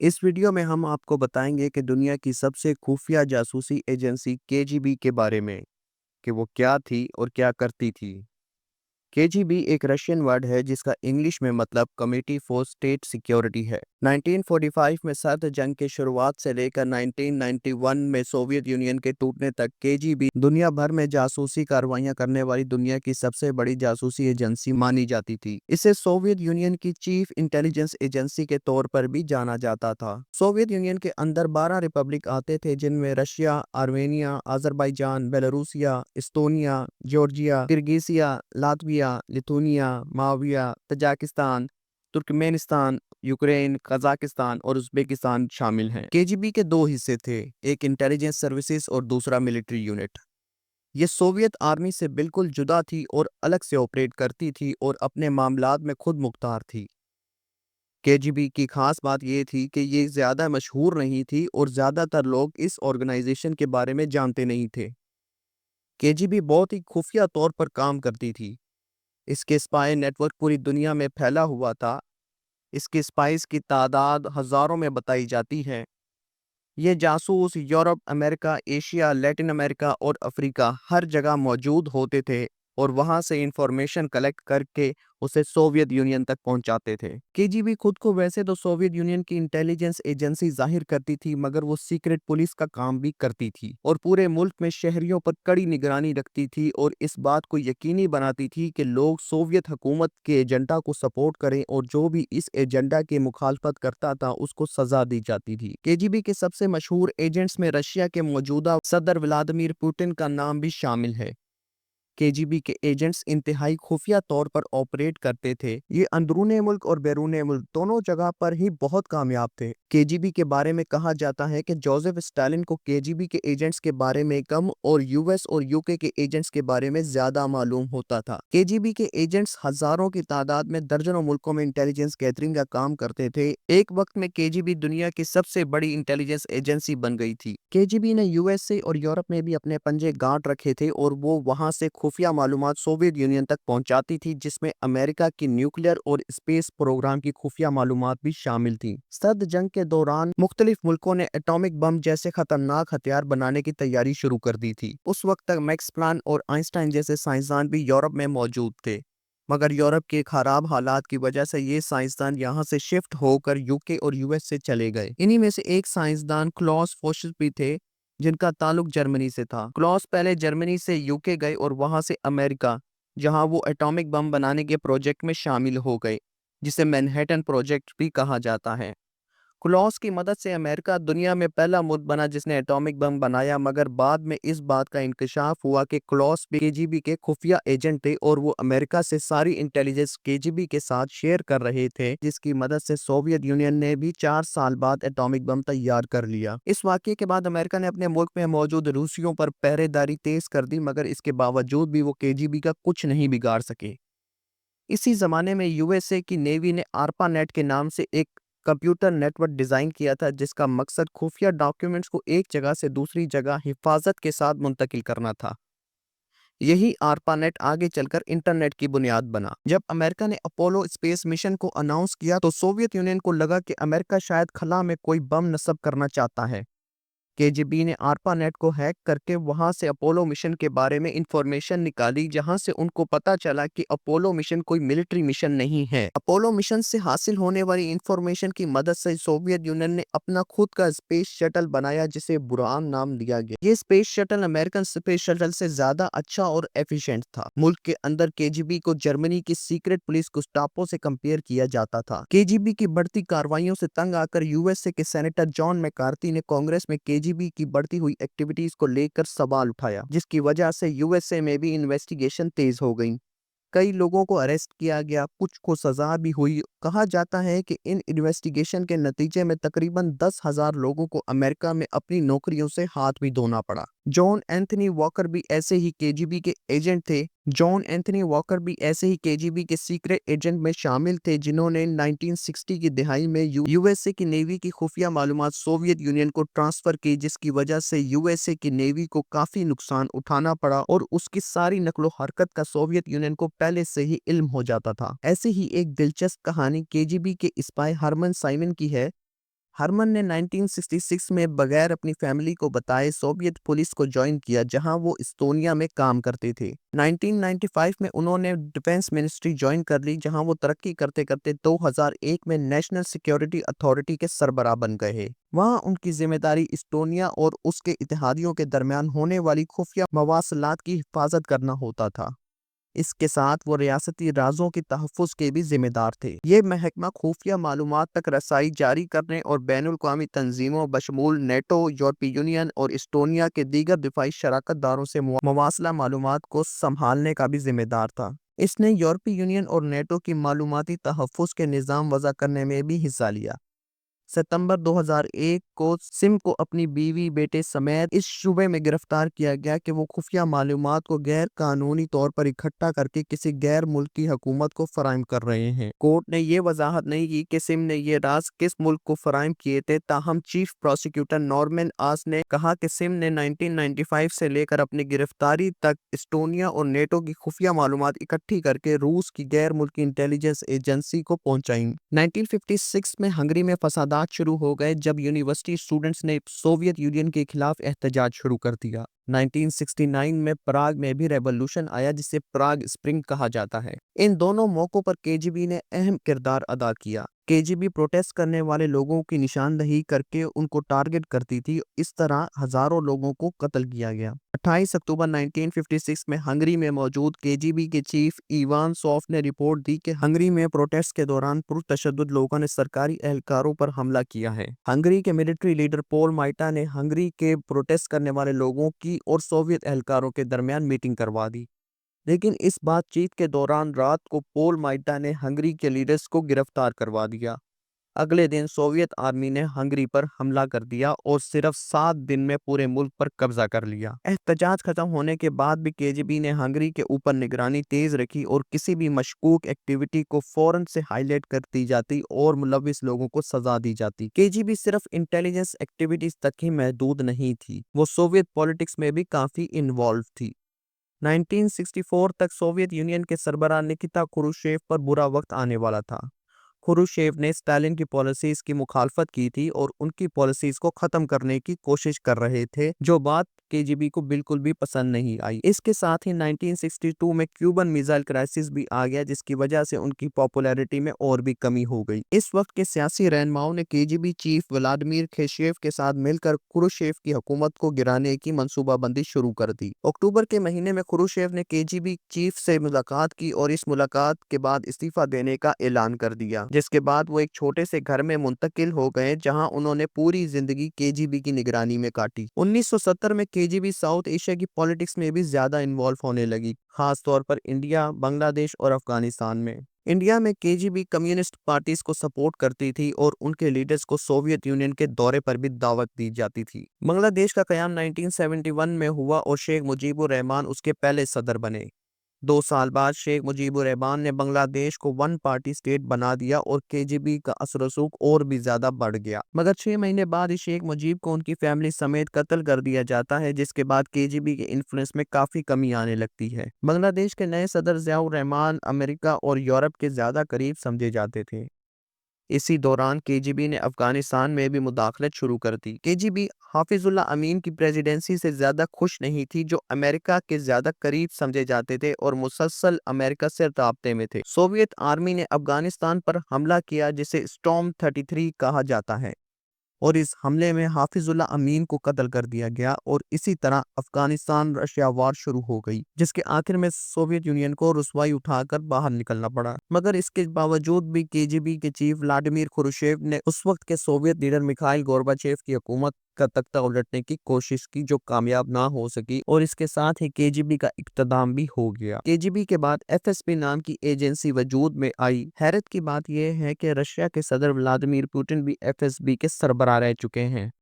इस वीडियो में हम आपको बताएंगे कि दुनिया की सबसे खुफिया जासूसी एजेंसी केजीबी के बारे में, कि वो क्या थी और क्या करती थी। केजीबी एक रशियन वर्ड है जिसका इंग्लिश में मतलब कमिटी फॉर स्टेट सिक्योरिटी है। 1945 में सर्द जंग के शुरुआत से लेकर 1991 में सोवियत यूनियन के टूटने तक केजीबी दुनिया भर में जासूसी कार्रवाइयां करने वाली दुनिया की सबसे बड़ी जासूसी एजेंसी मानी जाती थी। इसे सोवियत यूनियन की चीफ इंटेलिजेंस एजेंसी के तौर पर भी जाना जाता था। सोवियत यूनियन के अंदर 12 रिपब्लिक आते थे, जिनमें Russia, Armenia, Azerbaijan, Byelorussia, Estonia, Georgia, Kirghizia, Latvia, Lithuania, Moldavia, Tajikistan, Turkmenistan, Ukraine, Kazakhstan और उज़्बेकिस्तान शामिल हैं। केजीबी के दो हिस्से थे, एक इंटेलिजेंस सर्विसेज और दूसरा मिलिट्री यूनिट। ये सोवियत आर्मी से बिल्कुल जुदा थी और अलग से ऑपरेट करती थी और अपने मामलात में खुद मुख्तार थी। केजीबी की खास बात यह थी कि ये ज़्यादा मशहूर नहीं थी और ज़्यादातर लोग इस ऑर्गेनाइजेशन के बारे में जानते नहीं थे। केजीबी बहुत ही खुफिया तौर पर काम करती थी। इसके स्पाई नेटवर्क पूरी दुनिया में फैला हुआ था। इसके स्पाइस की तादाद हज़ारों में बताई जाती है। ये जासूस Europe, America, Asia, Latin America और अफ्रीका हर जगह मौजूद होते थे और वहां से इंफॉर्मेशन कलेक्ट करके उसे सोवियत यूनियन तक पहुंचाते थे। केजीबी खुद को वैसे तो सोवियत यूनियन की इंटेलिजेंस एजेंसी जाहिर करती थी, मगर वो सीक्रेट पुलिस का काम भी करती थी और पूरे मुल्क में शहरियों पर कड़ी निगरानी रखती थी और इस बात को यकीनी बनाती थी कि लोग सोवियत हुकूमत के एजेंडा को सपोर्ट करें और जो भी इस एजेंडा की मुखालफत करता था उसको सजा दी जाती थी। केजीबी के सबसे मशहूर एजेंट्स में रशिया के मौजूदा सदर व्लादिमीर पुतिन का नाम भी शामिल है। केजीबी के एजेंट्स इंतहाई खुफिया तौर पर ऑपरेट करते थे। ये अंदरूने मुल्क और बैरूने मुल्क दोनों जगह पर ही बहुत कामयाब थे। केजीबी के बारे में कहा जाता है कि जोसेफ स्टालिन को केजीबी के एजेंट्स के बारे में कम और यूएस और यूके के एजेंट्स के बारे में ज्यादा मालूम होता था। केजीबी के एजेंट्स हजारों की तादाद में दर्जनों मुल्कों में इंटेलिजेंस गैदरिंग का काम करते थे। एक वक्त में केजीबी दुनिया की सबसे बड़ी इंटेलिजेंस एजेंसी बन गई थी। केजीबी ने यूएसए और यूरोप में भी अपने पंजे गांठ रखे थे और वो वहां से खुफिया मालूमात सोवियत यूनियन तक पहुंचाती थी, जिसमें अमेरिका की न्यूक्लियर और स्पेस प्रोग्राम की खुफिया मालूमात भी शामिल थी। सर्द जंग के दौरान मुख्तलिफ मुल्कों ने एटॉमिक बम जैसे खतरनाक हथियार बनाने की तैयारी शुरू कर दी थी। उस वक्त तक मैक्स प्लान और आइंस्टाइन जैसे साइंसदान भी यूरोप में मौजूद थे, मगर यूरोप के खराब हालात की वजह से ये साइंसदान यहाँ से शिफ्ट होकर यूके और यूएस से चले गए। इन्हीं में से एक साइंसदान क्लॉस फोर्शल भी थे, जिनका ताल्लुक जर्मनी से था। क्लॉस पहले जर्मनी से यूके गए और वहां से अमेरिका, जहां वो एटॉमिक बम बनाने के प्रोजेक्ट में शामिल हो गए, जिसे मैनहट्टन प्रोजेक्ट भी कहा जाता है। क्लॉस की मदद से अमेरिका दुनिया में पहला मुल्क बना जिसने एटॉमिक बम बनाया, मगर बाद में इस बात का इंकशाफ हुआ कि क्लॉस भी केजीबी के खुफिया एजेंट थे और वो अमेरिका से सारी इंटेलिजेंस केजीबी के साथ शेयर कर रहे थे, जिसकी मदद से सोवियत यूनियन ने भी 4 साल बाद एटॉमिक बम तैयार कर लिया। इस वाकये के बाद अमेरिका ने अपने मुल्क में मौजूद रूसियों पर पहरेदारी तेज कर दी, मगर इसके बावजूद भी वो केजीबी का कुछ नहीं बिगाड़ सके। इसी जमाने में यूएसए की नेवी ने आरपा नेट के नाम से एक कंप्यूटर नेटवर्क डिजाइन किया था, जिसका मकसद खुफिया डॉक्यूमेंट्स को एक जगह से दूसरी जगह हिफाजत के साथ मुंतकिल करना था। यही आरपानेट आगे चलकर इंटरनेट की बुनियाद बना। जब अमेरिका ने अपोलो स्पेस मिशन को अनाउंस किया तो सोवियत यूनियन को लगा कि अमेरिका शायद खला में कोई बम नस्ब करना चाहता है। केजीबी ने आरपानेट को हैक करके वहां से अपोलो मिशन के बारे में इंफॉर्मेशन निकाली, जहां से उनको पता चला कि अपोलो मिशन कोई मिलिट्री मिशन नहीं है। अपोलो मिशन से हासिल होने वाली इंफॉर्मेशन की मदद से सोवियत यूनियन ने अपना खुद का स्पेस शटल बनाया, जिसे बुरान नाम दिया गया। ये space shuttle American space shuttle से ज्यादा अच्छा और एफिशिएंट था। मुल्क के अंदर केजीबी को जर्मनी की सीक्रेट पुलिस गुस्टापो से कंपेयर किया जाता था। केजीबी की बढ़ती कार्रवाइयों से तंग आकर यूएसए के सेनेटर जॉन मैकार्थी ने कांग्रेस में केजीबी की बढ़ती हुई एक्टिविटीज को लेकर सवाल उठाया, जिसकी वजह से यूएसए में भी इन्वेस्टिगेशन तेज हो गई। कई लोगों को अरेस्ट किया गया, कुछ को सजा भी हुई। कहा जाता है कि इन इन्वेस्टिगेशन के नतीजे में तकरीबन 10,000 लोगों को अमेरिका में अपनी नौकरियों से हाथ भी धोना पड़ा। जॉन एंथनी वॉकर भी ऐसे ही केजीबी के एजेंट थे। जॉन एंथनी वॉकर भी ऐसे ही केजीबी के सीक्रेट एजेंट में शामिल थे, जिन्होंने 1960 की दिहाई में यूएसए की नेवी की खुफिया मालूमात सोवियत यूनियन को ट्रांसफर की, जिसकी वजह से यूएसए की नेवी को काफी नुकसान उठाना पड़ा और उसकी सारी नकलो हरकत का सोवियत यूनियन को पहले से ही इल्म हो जाता था। ऐसे ही एक दिलचस्प कहानी केजीबी के स्पाई हरमन साइमन की है, हरमन ने 1966 में बगैर अपनी फैमिली को बताए सोवियत पुलिस को ज्वाइन किया, जहां वो इस्टोनिया में काम करते थे। 1995 में उन्होंने डिफेंस मिनिस्ट्री ज्वाइन कर ली, जहां वो तरक्की करते करते 2001 में नेशनल सिक्योरिटी अथॉरिटी के सरबराह बन गए। वहां उनकी जिम्मेदारी इस्टोनिया और उसके इत्तेहादियों के दरमियान होने वाली खुफिया मवासलात की हिफाजत करना होता था। इसके साथ वो रियासती राजों के तहफ़्फ़ुज़ के भी ज़िम्मेदार थे। ये महकमा खुफिया मालूमात तक रसाई जारी करने और बैनुल-अक़वामी तंज़ीमों बशमूल नेटो, यूरोपीय यूनियन और एस्टोनिया के दीगर दिफ़ाई शराकतदारों से मवासला मालूमात को सँभालने का भी ज़िम्मेदार था। इसने यूरोपीय यूनियन और नेटो की मालूमाती तहफ़्फ़ुज़ के निज़ाम वज़ा करने में भी हिस्सा लिया। सितंबर 2001 को सिम को अपनी बीवी बेटे समेत इस शुबे में गिरफ्तार किया गया कि वो खुफिया मालूमात को गैर कानूनी तौर पर इकट्ठा करके किसी गैर मुल्की हुकूमत को फराहम कर रहे हैं। कोर्ट ने ये वजाहत नहीं की कि सिम ने ये राज किस मुल्क को फराहम किए थे, ताहम चीफ प्रोसिक्यूटर नॉर्मन आस ने कहा कि सिम ने 1995 से लेकर अपनी गिरफ्तारी तक एस्टोनिया और नेटो की खुफिया मालूमात इकट्ठी करके रूस की गैर मुल्की इंटेलिजेंस एजेंसी को पहुंचाई। 1956 में हंगरी में फसादात शुरू हो गए जब यूनिवर्सिटी स्टूडेंट्स ने सोवियत यूनियन के खिलाफ एहतजाज शुरू कर दिया। 1969 में प्राग में भी रेवोल्यूशन आया, जिसे प्राग स्प्रिंग कहा जाता है। इन दोनों मौकों पर केजीबी ने अहम किरदार अदा किया। केजीबी प्रोटेस्ट करने वाले लोगों की निशानदही करके उनको टारगेट करती थी। इस तरह हजारों लोगों को कत्ल किया गया। 28 अक्टूबर 1956 में हंगरी में मौजूद केजीबी के चीफ इवान सॉफ ने रिपोर्ट दी कि हंगरी में प्रोटेस्ट के दौरान पुरतशद्दुद लोगों ने सरकारी एहलकारों पर हमला किया है। हंगरी के मिलिट्री लीडर पोल माइटा ने हंगरी के प्रोटेस्ट करने वाले लोगों की और सोवियत एहलकारों के दरमियान मीटिंग करवा दी, लेकिन इस बातचीत के दौरान रात को पोल माइटा ने हंगरी के लीडर्स को गिरफ्तार करवा दिया। अगले दिन सोवियत आर्मी ने हंगरी पर हमला कर दिया और सिर्फ 7 दिन में पूरे मुल्क पर कब्जा कर लिया। एहतजाज खत्म होने के बाद भी केजीबी ने हंगरी के ऊपर निगरानी तेज रखी और किसी भी मशकूक एक्टिविटी को फौरन से हाईलाइट कर दी जाती और मुलविस लोगों को सजा दी जाती। केजीबी सिर्फ इंटेलिजेंस एक्टिविटीज तक ही महदूद नहीं थी, वो सोवियत पॉलिटिक्स में भी काफी इन्वॉल्व थी। 1964 तक सोवियत यूनियन के सरबराह निकिता क्रुश्चेव पर बुरा वक्त आने वाला था। क्रुश्चेव ने स्टालिन की पॉलिसीज की मुखालफत की थी और उनकी पॉलिसीज को खत्म करने की कोशिश कर रहे थे, जो बात केजीबी को बिल्कुल भी पसंद नहीं आई। इसके साथ ही 1962 में क्यूबन मिसाइल क्राइसिस भी आ गया, जिसकी वजह से उनकी पॉपुलैरिटी में और भी कमी हो गई। इस वक्त के सियासी रहनुमाओं ने केजीबी चीफ व्लादिमीर खेशेव के साथ मिलकर क्रुश्चेव की हुकूमत को गिराने की मंसूबाबंदी शुरू कर दी। अक्टूबर के महीने में क्रुश्चेव ने केजीबी चीफ से मुलाकात की और इस मुलाकात के बाद इस्तीफा देने का ऐलान कर दिया, जिसके बाद वो एक छोटे से घर में मुंतकिल हो गए, जहां उन्होंने पूरी जिंदगी केजीबी की निगरानी में काटी। 1970 में केजीबी साउथ एशिया की पॉलिटिक्स में भी ज्यादा इन्वॉल्व होने लगी, खास तौर पर इंडिया, बांग्लादेश और अफगानिस्तान में। इंडिया में केजीबी कम्युनिस्ट पार्टीज को सपोर्ट करती थी और उनके लीडर्स को सोवियत यूनियन के दौरे पर भी दावत दी जाती थी। बांग्लादेश का कयाम 1971 में हुआ और शेख मुजीबुर रहमान उसके पहले सदर बने। 2 साल बाद शेख मुजीबुर रहमान ने बांग्लादेश को वन पार्टी स्टेट बना दिया और केजीबी का असर रसूख और भी ज्यादा बढ़ गया। मगर 6 महीने बाद ही शेख मुजीब को उनकी फैमिली समेत कत्ल कर दिया जाता है, जिसके बाद केजीबी के इन्फ्लुएंस में काफी कमी आने लगती है। बांग्लादेश के नए सदर ज़ियाउर रहमान अमेरिका और यूरोप के ज्यादा करीब समझे जाते थे। इसी दौरान केजीबी ने अफगानिस्तान में भी मुदाखलत शुरू कर दी। केजीबी हाफिजुल्लाह अमीन की प्रेसिडेंसी से ज्यादा खुश नहीं थी, जो अमेरिका के ज्यादा करीब समझे जाते थे और मुसलसल अमेरिका से राब्ते में थे। सोवियत आर्मी ने अफगानिस्तान पर हमला किया, जिसे स्टॉर्म 33 कहा जाता है, और इस हमले में हाफिजुल्लाह अमीन को कत्ल कर दिया गया और इसी तरह अफगानिस्तान रशिया वार शुरू हो गई, जिसके आखिर में सोवियत यूनियन को रुसवाई उठाकर बाहर निकलना पड़ा। मगर इसके बावजूद भी केजीबी के चीफ व्लादिमीर खुरुशेव ने उस वक्त के सोवियत लीडर मिखाइल गोर्बाचेव की हुकूमत का तख्ता उलटने की कोशिश की, जो कामयाब ना हो सकी, और इसके साथ ही केजीबी का इख्तिताम भी हो गया। केजीबी के बाद एफएसबी नाम की एजेंसी वजूद में आई। हैरत की बात यह है कि रशिया के सदर व्लादिमीर पुतिन भी एफएसबी के सरबराह रह चुके हैं।